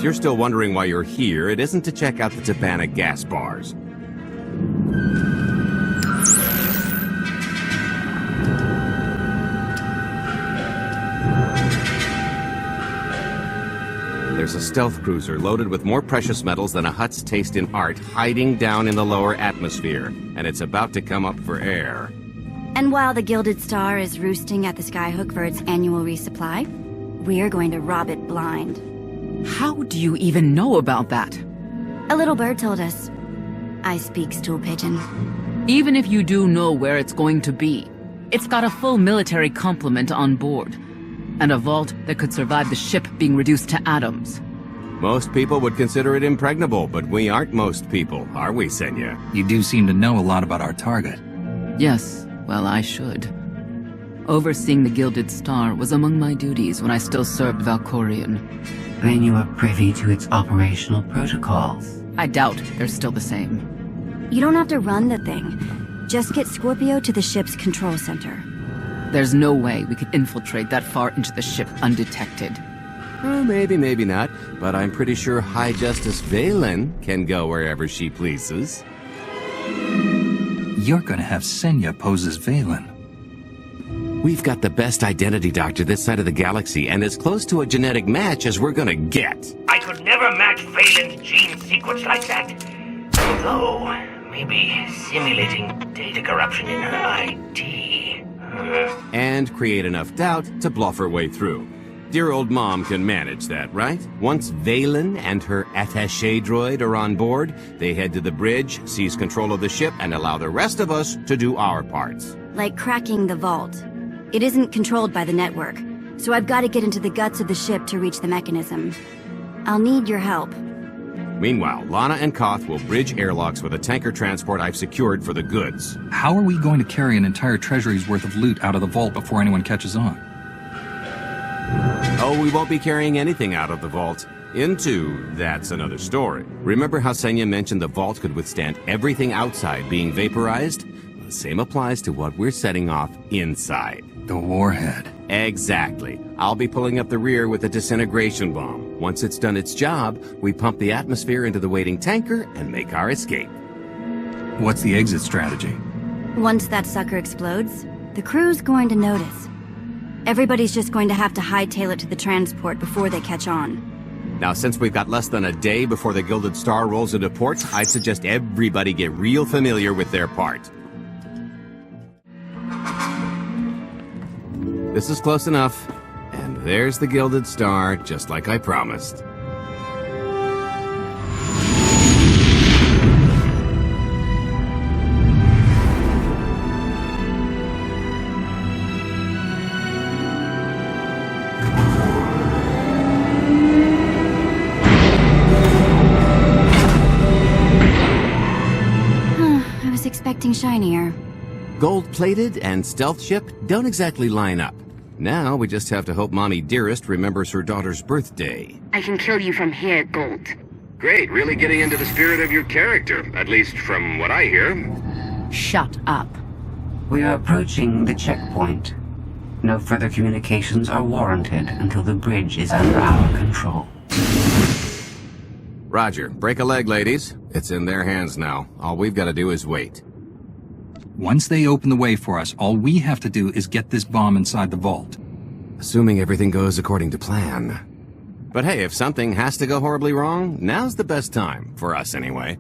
you're still wondering why you're here, it isn't to check out the Tabana gas bars. There's a stealth cruiser loaded with more precious metals than a Hutt's taste in art hiding down in the lower atmosphere, and it's about to come up for air. And while the Gilded Star is roosting at the Skyhook for its annual resupply, we're going to rob it blind. How do you even know about that? A little bird told us. I speak stool pigeon. Even if you do know where it's going to be, it's got a full military complement on board. And a vault that could survive the ship being reduced to atoms. Most people would consider it impregnable, but we aren't most people, are we, Senya? You do seem to know a lot about our target. Yes, well, I should. Overseeing the Gilded Star was among my duties when I still served Valkorion. Then you are privy to its operational protocols. I doubt they're still the same. You don't have to run the thing. Just get Scorpio to the ship's control center. There's no way we could infiltrate that far into the ship undetected. Well, maybe, maybe not, but I'm pretty sure High Justice Valen can go wherever she pleases. You're gonna have Senya pose as Valen. We've got the best identity doctor this side of the galaxy, and as close to a genetic match as we're gonna get. I could never match Valen's gene sequence like that. Although, maybe simulating data corruption in her IT. And create enough doubt to bluff her way through. Dear old mom can manage that, right? Once Valen and her attaché droid are on board, they head to the bridge, seize control of the ship, and allow the rest of us to do our parts. Like cracking the vault. It isn't controlled by the network, so I've got to get into the guts of the ship to reach the mechanism. I'll need your help. Meanwhile, Lana and Koth will bridge airlocks with a tanker transport I've secured for the goods. How are we going to carry an entire treasury's worth of loot out of the vault before anyone catches on? Oh, we won't be carrying anything out of the vault. That's another story. Remember how Senya mentioned the vault could withstand everything outside being vaporized? The same applies to what we're setting off inside. The warhead. Exactly. I'll be pulling up the rear with a disintegration bomb. Once it's done its job, we pump the atmosphere into the waiting tanker and make our escape. What's the exit strategy? Once that sucker explodes, the crew's going to notice. Everybody's just going to have to hightail it to the transport before they catch on. Now, since we've got less than a day before the Gilded Star rolls into port, I'd suggest everybody get real familiar with their part. This is close enough. And there's the Gilded Star, just like I promised. I was expecting shinier. Gold-plated and stealth ship don't exactly line up. Now we just have to hope Mommy Dearest remembers her daughter's birthday. I can kill you from here, Gold. Great, really getting into the spirit of your character, at least from what I hear. Shut up. We are approaching the checkpoint. No further communications are warranted until the bridge is under our control. Roger, break a leg, ladies. It's in their hands now. All we've got to do is wait. Once they open the way for us, all we have to do is get this bomb inside the vault. Assuming everything goes according to plan. But hey, if something has to go horribly wrong, now's the best time. For us, anyway.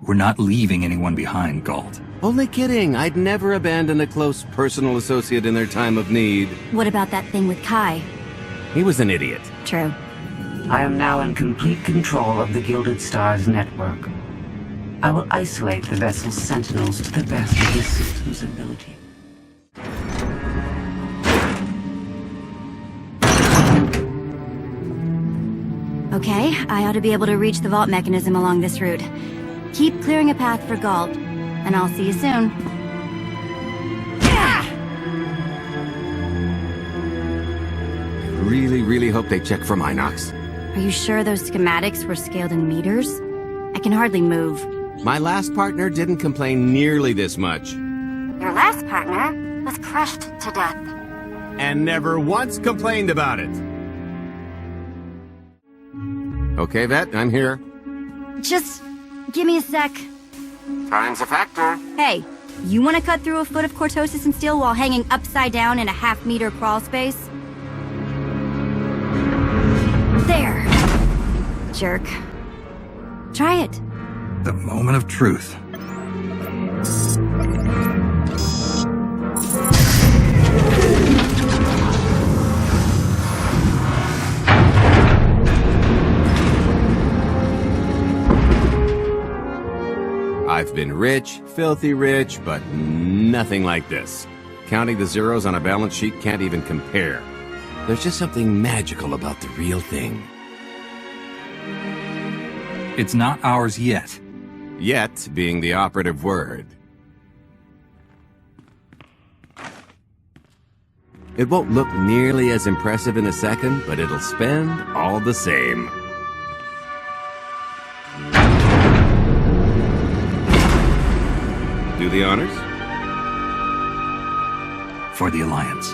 We're not leaving anyone behind, Galt. Only kidding. I'd never abandon a close personal associate in their time of need. What about that thing with Kai? He was an idiot. True. I am now in complete control of the Gilded Star's network. I will isolate the vessel's sentinels to the best of this system's ability. Okay, I ought to be able to reach the vault mechanism along this route. Keep clearing a path for Galt, and I'll see you soon. I really hope they check for Minox. Are you sure those schematics were scaled in meters? I can hardly move. My last partner didn't complain nearly this much. Your last partner was crushed to death. And never once complained about it. Okay, Vet, I'm here. Just give me a sec. Time's a factor. Hey, you want to cut through a foot of cortosis and steel while hanging upside down in a half-meter crawl space? There. Jerk. Try it. The moment of truth. I've been rich, filthy rich, but nothing like this. Counting the zeros on a balance sheet can't even compare. There's just something magical about the real thing. It's not ours yet. Yet being the operative word. It won't look nearly as impressive in a second, but it'll spend all the same. Do the honors? For the Alliance.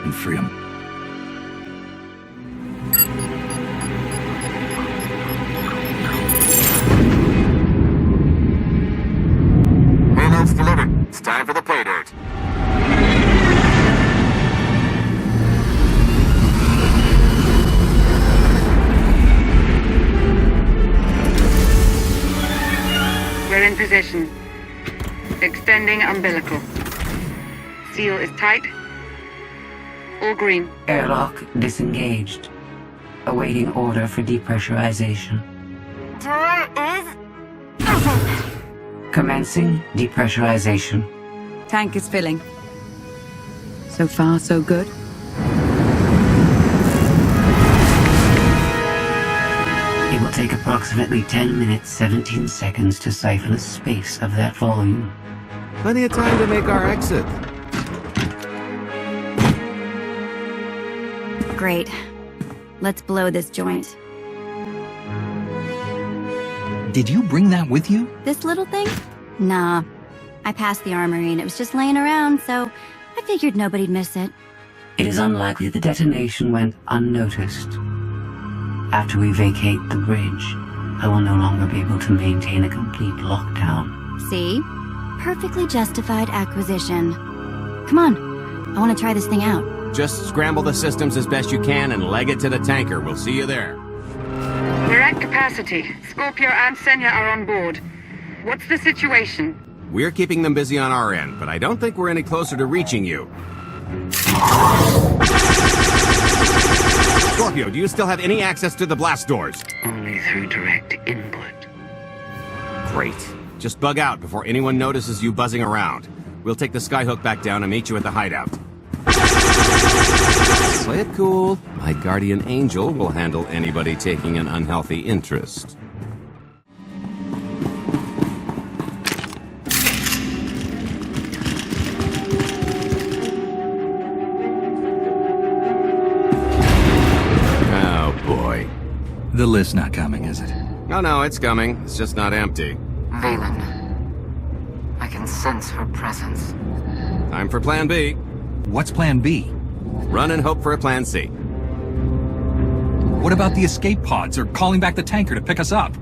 And freedom. Payload's delivered. It's time for the pay dirt. We're in position. Extending umbilical. Seal is tight. All green. Airlock disengaged. Awaiting order for depressurization. Door is open. Commencing depressurization. Tank is filling. So far, so good. It will take approximately 10 minutes, 17 seconds to siphon a space of that volume. Plenty of time to make our exit. Great. Let's blow this joint. Did you bring that with you? This little thing? Nah. I passed the armory and it was just laying around, so I figured nobody'd miss it. It is unlikely the detonation went unnoticed. After we vacate the bridge, I will no longer be able to maintain a complete lockdown. See? Perfectly justified acquisition. Come on. I want to try this thing out. Just scramble the systems as best you can and leg it to the tanker. We'll see you there. We're at capacity. Scorpio and Senya are on board. What's the situation? We're keeping them busy on our end, but I don't think we're any closer to reaching you. Scorpio, do you still have any access to the blast doors? Only through direct input. Great. Just bug out before anyone notices you buzzing around. We'll take the skyhook back down and meet you at the hideout. Play it cool. My guardian angel will handle anybody taking an unhealthy interest. Oh, boy. The list's not coming, is it? No, it's coming. It's just not empty. Valen. I can sense her presence. Time for Plan B. What's Plan B? Run and hope for a Plan C. What about the escape pods or calling back the tanker to pick us up?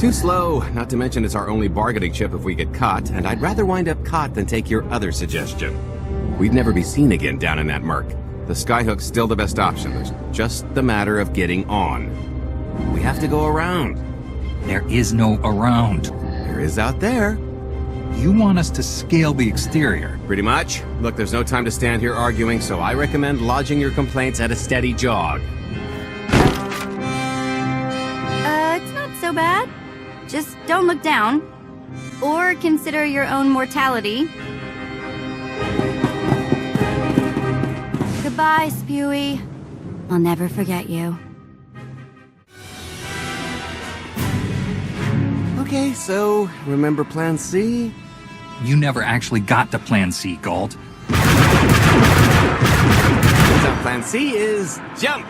Too slow, not to mention it's our only bargaining chip if we get caught, and I'd rather wind up caught than take your other suggestion. We'd never be seen again down in that murk. The skyhook's still the best option. There's just the matter of getting on. We have to go around. There is no around. There is out there. You want us to scale the exterior. Pretty much. Look, there's no time to stand here arguing, so I recommend lodging your complaints at a steady jog. It's not so bad. Just don't look down. Or consider your own mortality. Goodbye, Spewy. I'll never forget you. Okay, so remember Plan C? You never actually got to Plan C, Galt. So Plan C is jump!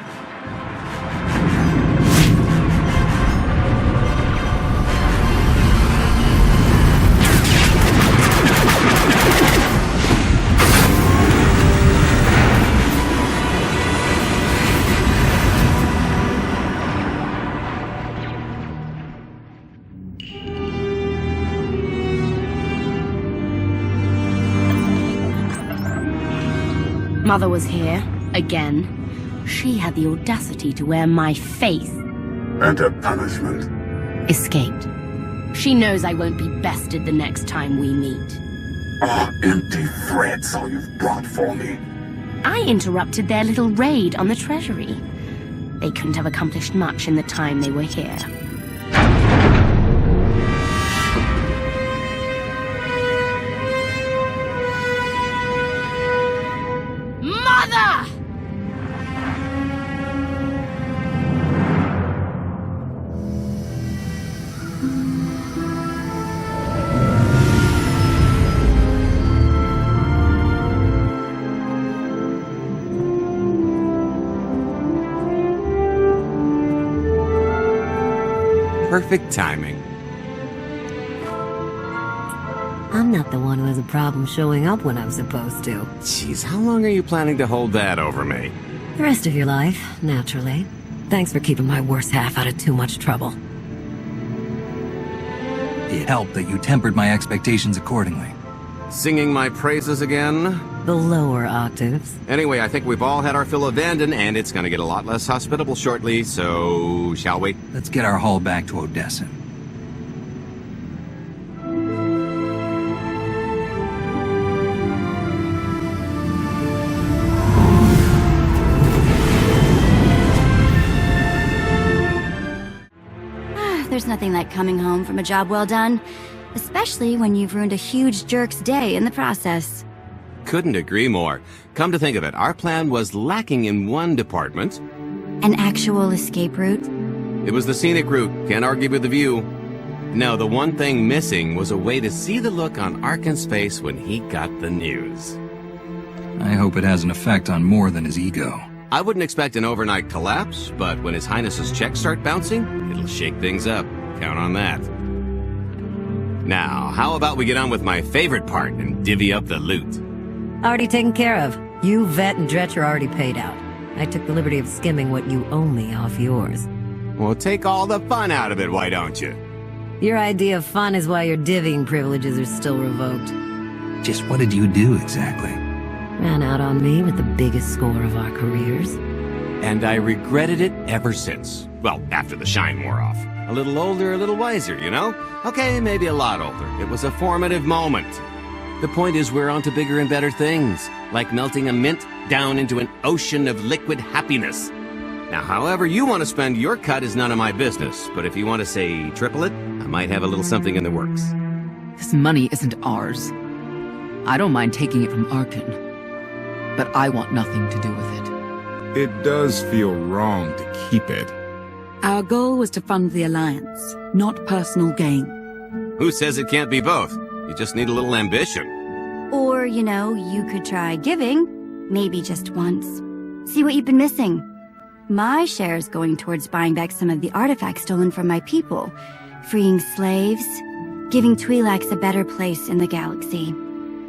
Mother was here, again. She had the audacity to wear my face. And her punishment? Escaped. She knows I won't be bested the next time we meet. Empty threats all you've brought for me. I interrupted their little raid on the treasury. They couldn't have accomplished much in the time they were here. Mother! Perfect timing. I'm not the one who has a problem showing up when I'm supposed to. Jeez, how long are you planning to hold that over me? The rest of your life, naturally. Thanks for keeping my worse half out of too much trouble. It helped that you tempered my expectations accordingly. Singing my praises again? The lower octaves. Anyway, I think we've all had our fill of Vanden, and it's gonna get a lot less hospitable shortly, so shall we? Let's get our haul back to Odessa. There's nothing like coming home from a job well done, especially when you've ruined a huge jerk's day in the process. Couldn't agree more. Come to think of it, our plan was lacking in one department. An actual escape route? It was the scenic route, can't argue with the view. No, the one thing missing was a way to see the look on Arkin's face when he got the news. I hope it has an effect on more than his ego. I wouldn't expect an overnight collapse, but when His Highness's checks start bouncing, it'll shake things up. Count on that. Now, how about we get on with my favorite part and divvy up the loot? Already taken care of. You, Vet, and Dretch are already paid out. I took the liberty of skimming what you owe me off yours. Well, take all the fun out of it, why don't you? Your idea of fun is why your divvying privileges are still revoked. Just what did you do exactly? Ran out on me with the biggest score of our careers. And I regretted it ever since. Well, after the shine wore off. A little older, a little wiser, you know? Okay, maybe a lot older. It was a formative moment. The point is we're on to bigger and better things, like melting a mint down into an ocean of liquid happiness. Now, however you want to spend your cut is none of my business, but if you want to say triple it, I might have a little something in the works. This money isn't ours. I don't mind taking it from Arkin, but I want nothing to do with it. It does feel wrong to keep it. Our goal was to fund the Alliance, not personal gain. Who says it can't be both? You just need a little ambition. Or, you know, you could try giving, maybe just once. See what you've been missing. My share is going towards buying back some of the artifacts stolen from my people, freeing slaves, giving Twi'leks a better place in the galaxy.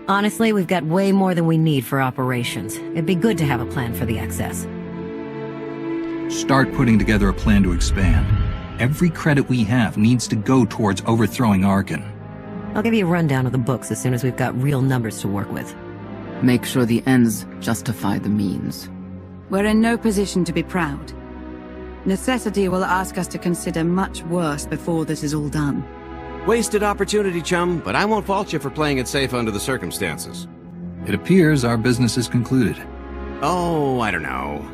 Honestly, we've got way more than we need for operations. It'd be good to have a plan for the excess. Start putting together a plan to expand. Every credit we have needs to go towards overthrowing Arkin. I'll give you a rundown of the books as soon as we've got real numbers to work with. Make sure the ends justify the means. We're in no position to be proud. Necessity will ask us to consider much worse before this is all done. Wasted opportunity, chum, but I won't fault you for playing it safe under the circumstances. It appears our business is concluded. Oh, I don't know.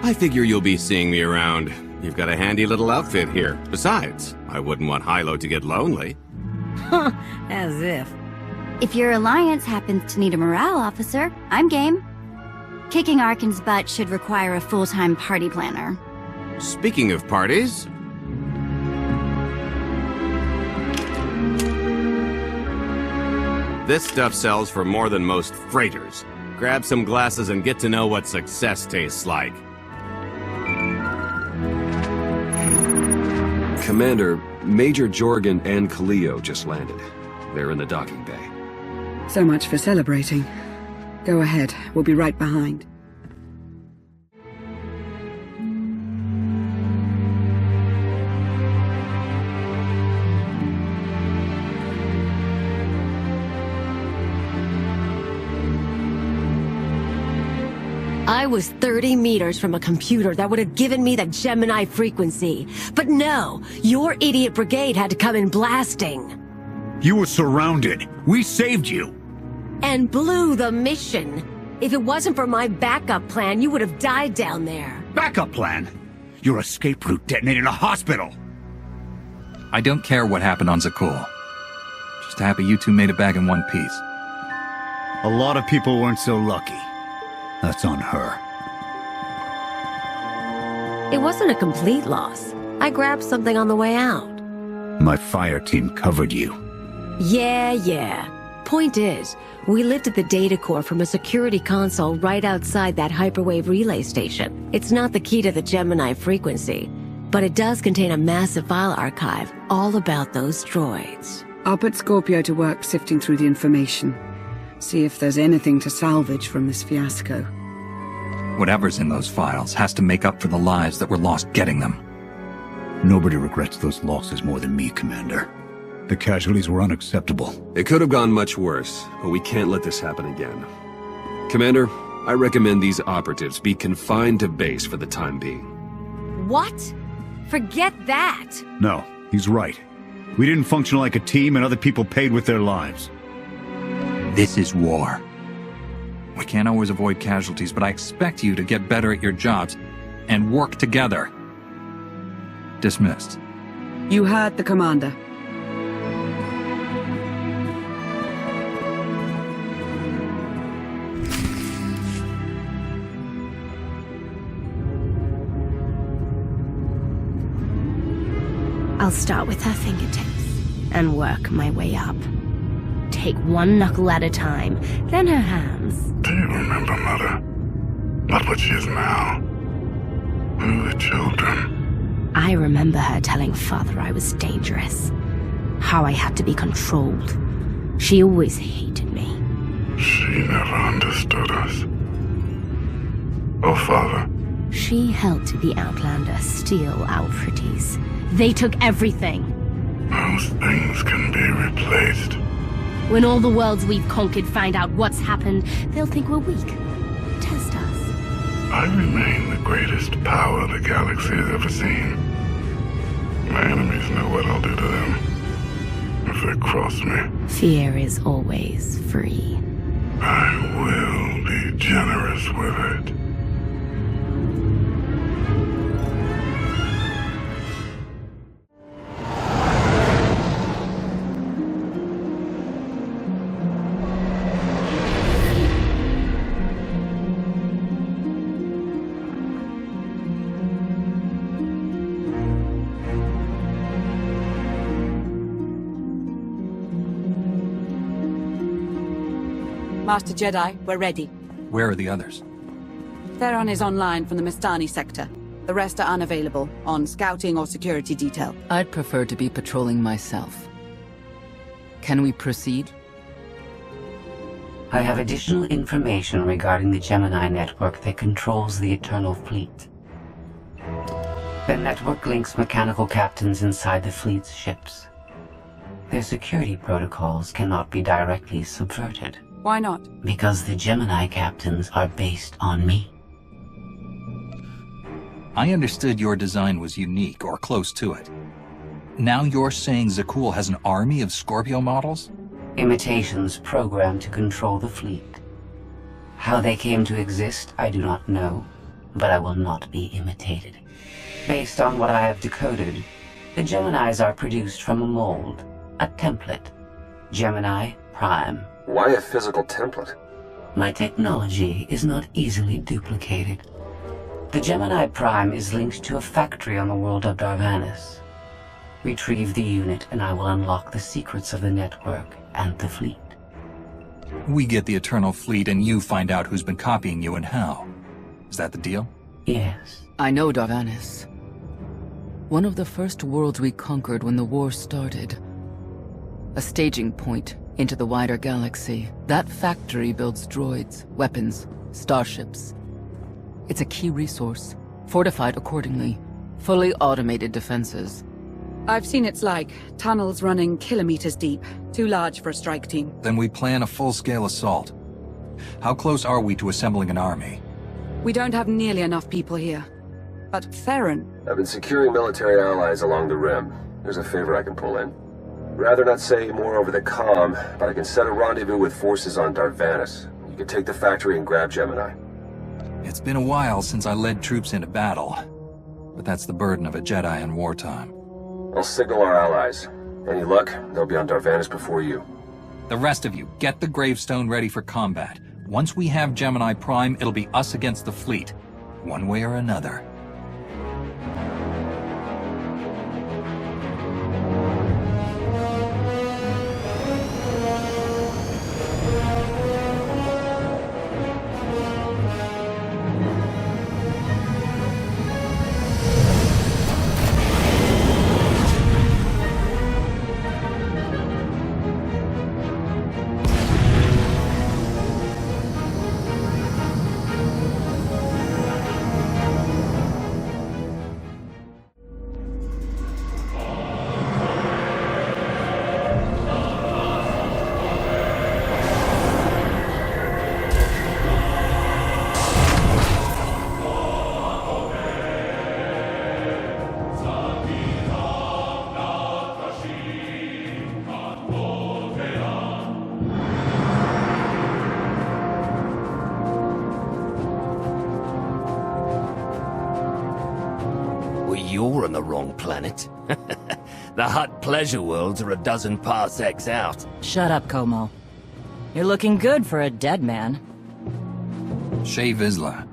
I figure you'll be seeing me around. You've got a handy little outfit here. Besides, I wouldn't want Hilo to get lonely. Huh, as if. If your alliance happens to need a morale officer, I'm game. Kicking Arkin's butt should require a full-time party planner. Speaking of parties... This stuff sells for more than most freighters. Grab some glasses and get to know what success tastes like. Commander, Major Jorgen and Kaleo just landed. They're in the docking bay. So much for celebrating. Go ahead, we'll be right behind. I was 30 meters from a computer that would have given me the Gemini frequency. But no, your idiot brigade had to come in blasting. You were surrounded. We saved you. And blew the mission. If it wasn't for my backup plan, you would have died down there. Backup plan? Your escape route detonated a hospital. I don't care what happened on Zakul. Just happy you two made it back in one piece. A lot of people weren't so lucky. That's on her. It wasn't a complete loss. I grabbed something on the way out. My fire team covered you. Yeah. Point is, we lifted the data core from a security console right outside that hyperwave relay station. It's not the key to the Gemini frequency, but it does contain a massive file archive all about those droids. I'll put Scorpio to work sifting through the information. See if there's anything to salvage from this fiasco. Whatever's in those files has to make up for the lives that were lost getting them. Nobody regrets those losses more than me, Commander. The casualties were unacceptable. It could have gone much worse, but we can't let this happen again. Commander, I recommend these operatives be confined to base for the time being. What? Forget that! No, he's right. We didn't function like a team and other people paid with their lives. This is war. We can't always avoid casualties, but I expect you to get better at your jobs and work together. Dismissed. You heard the commander. I'll start with her fingertips and work my way up. Take one knuckle at a time, then her hands. Do you remember, Mother? Not what she is now. We were children. I remember her telling Father I was dangerous. How I had to be controlled. She always hated me. She never understood us. Oh, Father. She helped the Outlander steal our pretties. They took everything. Those things can be replaced. When all the worlds we've conquered find out what's happened, they'll think we're weak. Test us. I remain the greatest power the galaxy has ever seen. My enemies know what I'll do to them if they cross me. Fear is always free. I will be generous with it. Master Jedi, we're ready. Where are the others? Theron is online from the Mistani sector. The rest are unavailable, on scouting or security detail. I'd prefer to be patrolling myself. Can we proceed? I have additional information regarding the Gemini network that controls the Eternal Fleet. The network links mechanical captains inside the fleet's ships. Their security protocols cannot be directly subverted. Why not? Because the Gemini captains are based on me. I understood your design was unique, or close to it. Now you're saying Zakul has an army of Scorpio models? Imitations programmed to control the fleet. How they came to exist, I do not know, but I will not be imitated. Based on what I have decoded, the Geminis are produced from a mold, a template. Gemini Prime. Why a physical template? My technology is not easily duplicated. The Gemini Prime is linked to a factory on the world of Darvanis. Retrieve the unit and I will unlock the secrets of the network and the fleet. We get the Eternal Fleet and you find out who's been copying you and how. Is that the deal? Yes. I know Darvanis. One of the first worlds we conquered when the war started. A staging point into the wider galaxy. That factory builds droids, weapons, starships. It's a key resource, fortified accordingly. Fully automated defenses. I've seen its like. Tunnels running kilometers deep. Too large for a strike team. Then we plan a full-scale assault. How close are we to assembling an army? We don't have nearly enough people here. But Theron... I've been securing military allies along the rim. There's a favor I can pull in. Rather not say more over the comm, but I can set a rendezvous with forces on Darvanis. You can take the factory and grab Gemini. It's been a while since I led troops into battle, but that's the burden of a Jedi in wartime. I'll signal our allies. Any luck, they'll be on Darvanis before you. The rest of you, get the gravestone ready for combat. Once we have Gemini Prime, it'll be us against the fleet, one way or another. You're on the wrong planet. The Hutt pleasure worlds are a dozen parsecs out. Shut up, Como. You're looking good for a dead man. Shea Vizsla.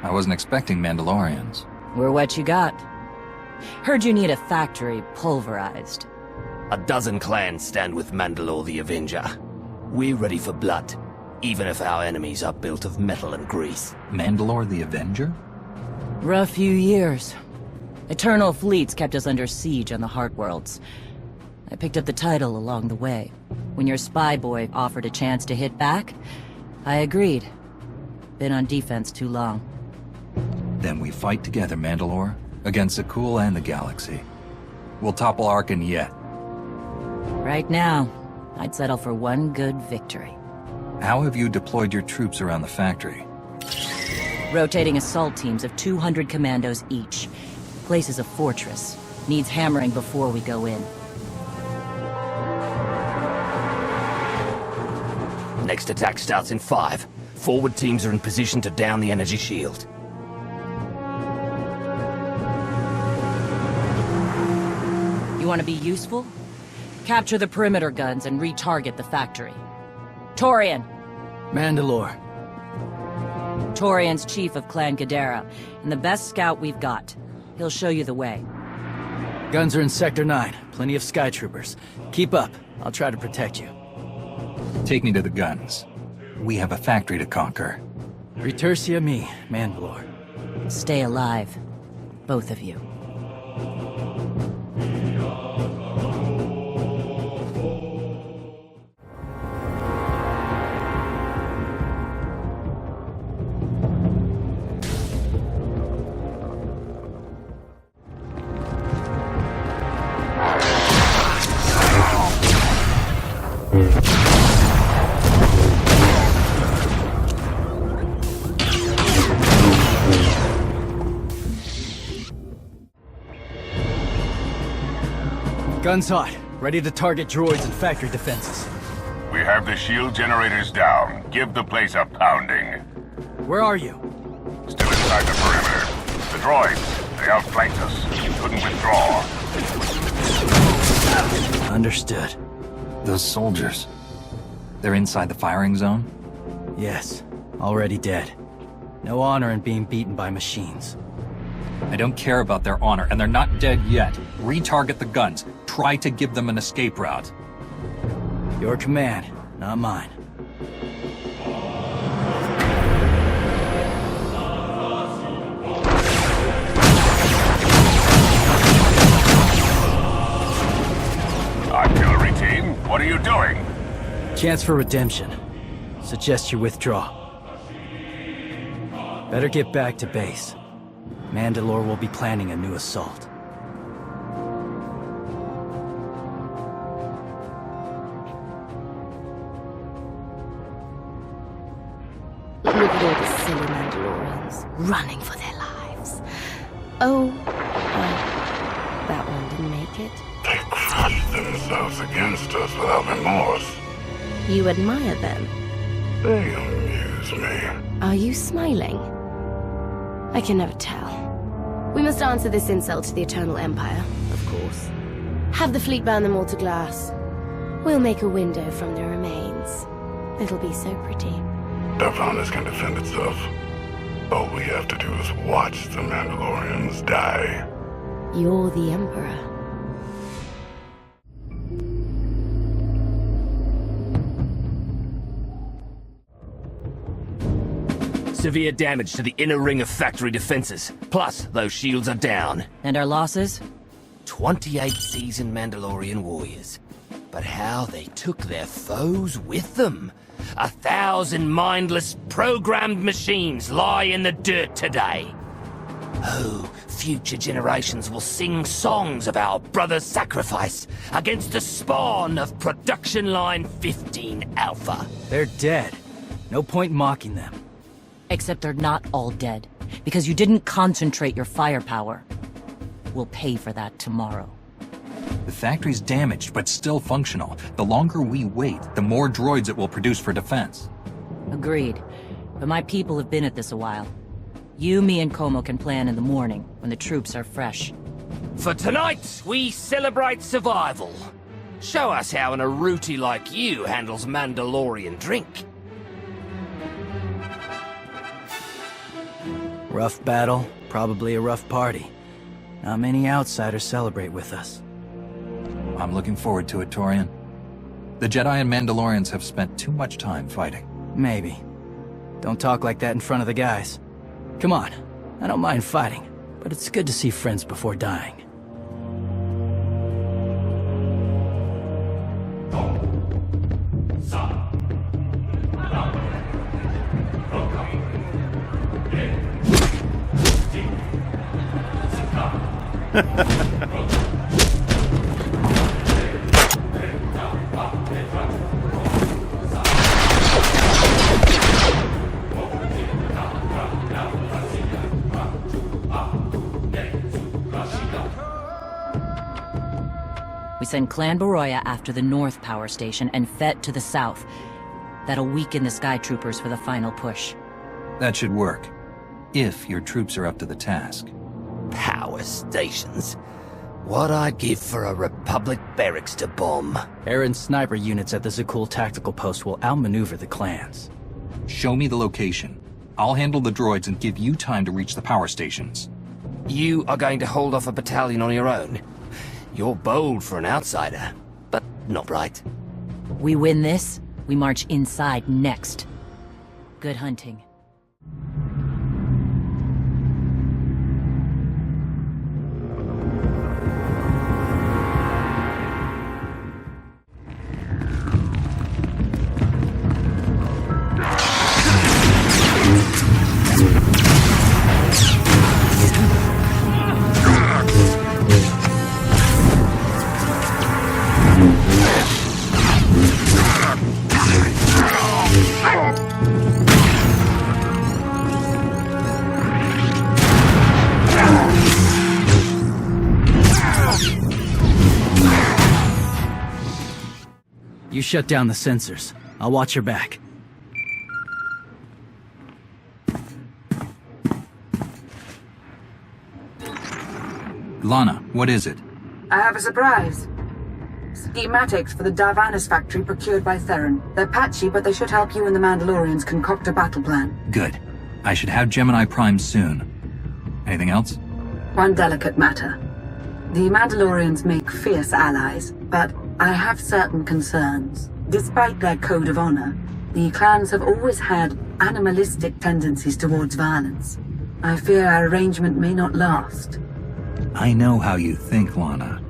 I wasn't expecting Mandalorians. We're what you got. Heard you need a factory pulverized. A dozen clans stand with Mandalore the Avenger. We're ready for blood, even if our enemies are built of metal and grease. Mandalore the Avenger? Rough few years. Eternal fleets kept us under siege on the Heart Worlds. I picked up the title along the way. When your spy boy offered a chance to hit back, I agreed. Been on defense too long. Then we fight together, Mandalore, against Zakul and the galaxy. We'll topple Arkin yet. Right now, I'd settle for one good victory. How have you deployed your troops around the factory? Rotating assault teams of 200 commandos each. Place is a fortress. Needs hammering before we go in. Next attack starts in 5. Forward teams are in position to down the energy shield. You want to be useful? Capture the perimeter guns and retarget the factory. Torian! Mandalore. Torian's chief of Clan Ghidorah, and the best scout we've got. He'll show you the way. Guns are in Sector 9. Plenty of sky troopers. Keep up. I'll try to protect you. Take me to the guns. We have a factory to conquer. Retursia me, Mandalore. Stay alive. Both of you. Guns hot. Ready to target droids and factory defenses. We have the shield generators down. Give the place a pounding. Where are you? Still inside the perimeter. The droids, they outflanked us. Couldn't withdraw. Understood. Those soldiers. They're inside the firing zone? Yes. Already dead. No honor in being beaten by machines. I don't care about their honor, and they're not dead yet. Retarget the guns. Try to give them an escape route. Your command, not mine. Artillery team, what are you doing? Chance for redemption. Suggest you withdraw. Better get back to base. Mandalore will be planning a new assault. Look at all this silly Mandalorian. Mandalorians running for their lives. Oh, that one didn't make it. They crushed themselves against us without remorse. You admire them? They amuse me. Are you smiling? I can never tell. We must answer this insult to the Eternal Empire, of course. Have the fleet burn them all to glass. We'll make a window from their remains. It'll be so pretty. Darvanus can defend itself. All we have to do is watch the Mandalorians die. You're the Emperor. Severe damage to the inner ring of factory defenses. Plus, those shields are down. And our losses? 28 seasoned Mandalorian warriors. But how they took their foes with them. 1,000 mindless, programmed machines lie in the dirt today. Oh, future generations will sing songs of our brother's sacrifice against the spawn of Production Line 15 Alpha. They're dead. No point mocking them. Except they're not all dead, because you didn't concentrate your firepower. We'll pay for that tomorrow. The factory's damaged, but still functional. The longer we wait, the more droids it will produce for defense. Agreed. But my people have been at this a while. You, me, and Como can plan in the morning, when the troops are fresh. For tonight, we celebrate survival. Show us how an Aruti like you handles Mandalorian drink. Rough battle, probably a rough party. Not many outsiders celebrate with us. I'm looking forward to it, Torian. The Jedi and Mandalorians have spent too much time fighting. Maybe. Don't talk like that in front of the guys. Come on, I don't mind fighting, but it's good to see friends before dying. We send Clan Baroya after the North Power Station and Fett to the south. That'll weaken the Sky Troopers for the final push. That should work. If your troops are up to the task. Power stations? What I'd give for a Republic barracks to bomb. Aaron's sniper units at the Zakul tactical post will outmaneuver the clans. Show me the location. I'll handle the droids and give you time to reach the power stations. You are going to hold off a battalion on your own? You're bold for an outsider, but not right. We win this, we march inside next. Good hunting. You shut down the sensors. I'll watch your back. Lana, what is it? I have a surprise. Schematics for the Darvanus factory procured by Theron. They're patchy, but they should help you and the Mandalorians concoct a battle plan. Good. I should have Gemini Prime soon. Anything else? One delicate matter. The Mandalorians make fierce allies, but I have certain concerns. Despite their code of honor, the clans have always had animalistic tendencies towards violence. I fear our arrangement may not last. I know how you think, Lana.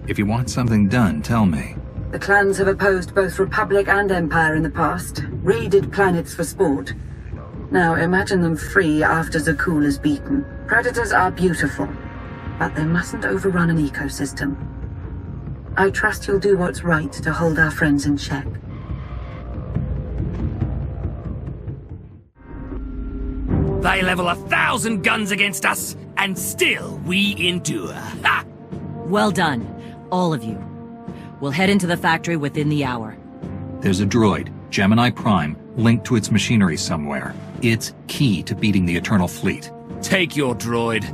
If you want something done, tell me. The clans have opposed both Republic and Empire in the past, raided planets for sport. Now imagine them free after Zakul is beaten. Predators are beautiful, but they mustn't overrun an ecosystem. I trust you'll do what's right to hold our friends in check. They level 1,000 guns against us, and still we endure. Ha! Well done, all of you. We'll head into the factory within the hour. There's a droid, Gemini Prime, linked to its machinery somewhere. It's key to beating the Eternal Fleet. Take your droid,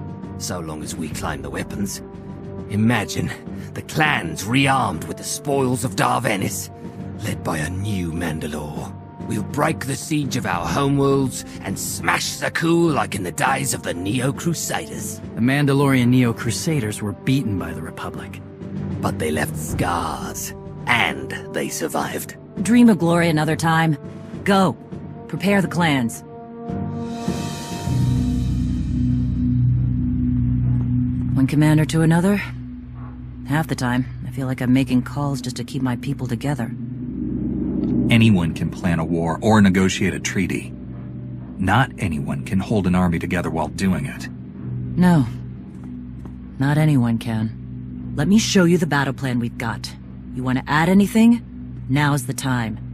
so long as we claim the weapons. Imagine the clans rearmed with the spoils of Darvanis, led by a new Mandalore. We'll break the siege of our homeworlds and smash Zakul like in the days of the Neo-Crusaders. The Mandalorian Neo-Crusaders were beaten by the Republic. But they left scars, and they survived. Dream of glory another time. Go. Prepare the clans. One commander to another. Half the time, I feel like I'm making calls just to keep my people together. Anyone can plan a war or negotiate a treaty. Not anyone can hold an army together while doing it. No. Not anyone can. Let me show you the battle plan we've got. You want to add anything? Now's the time.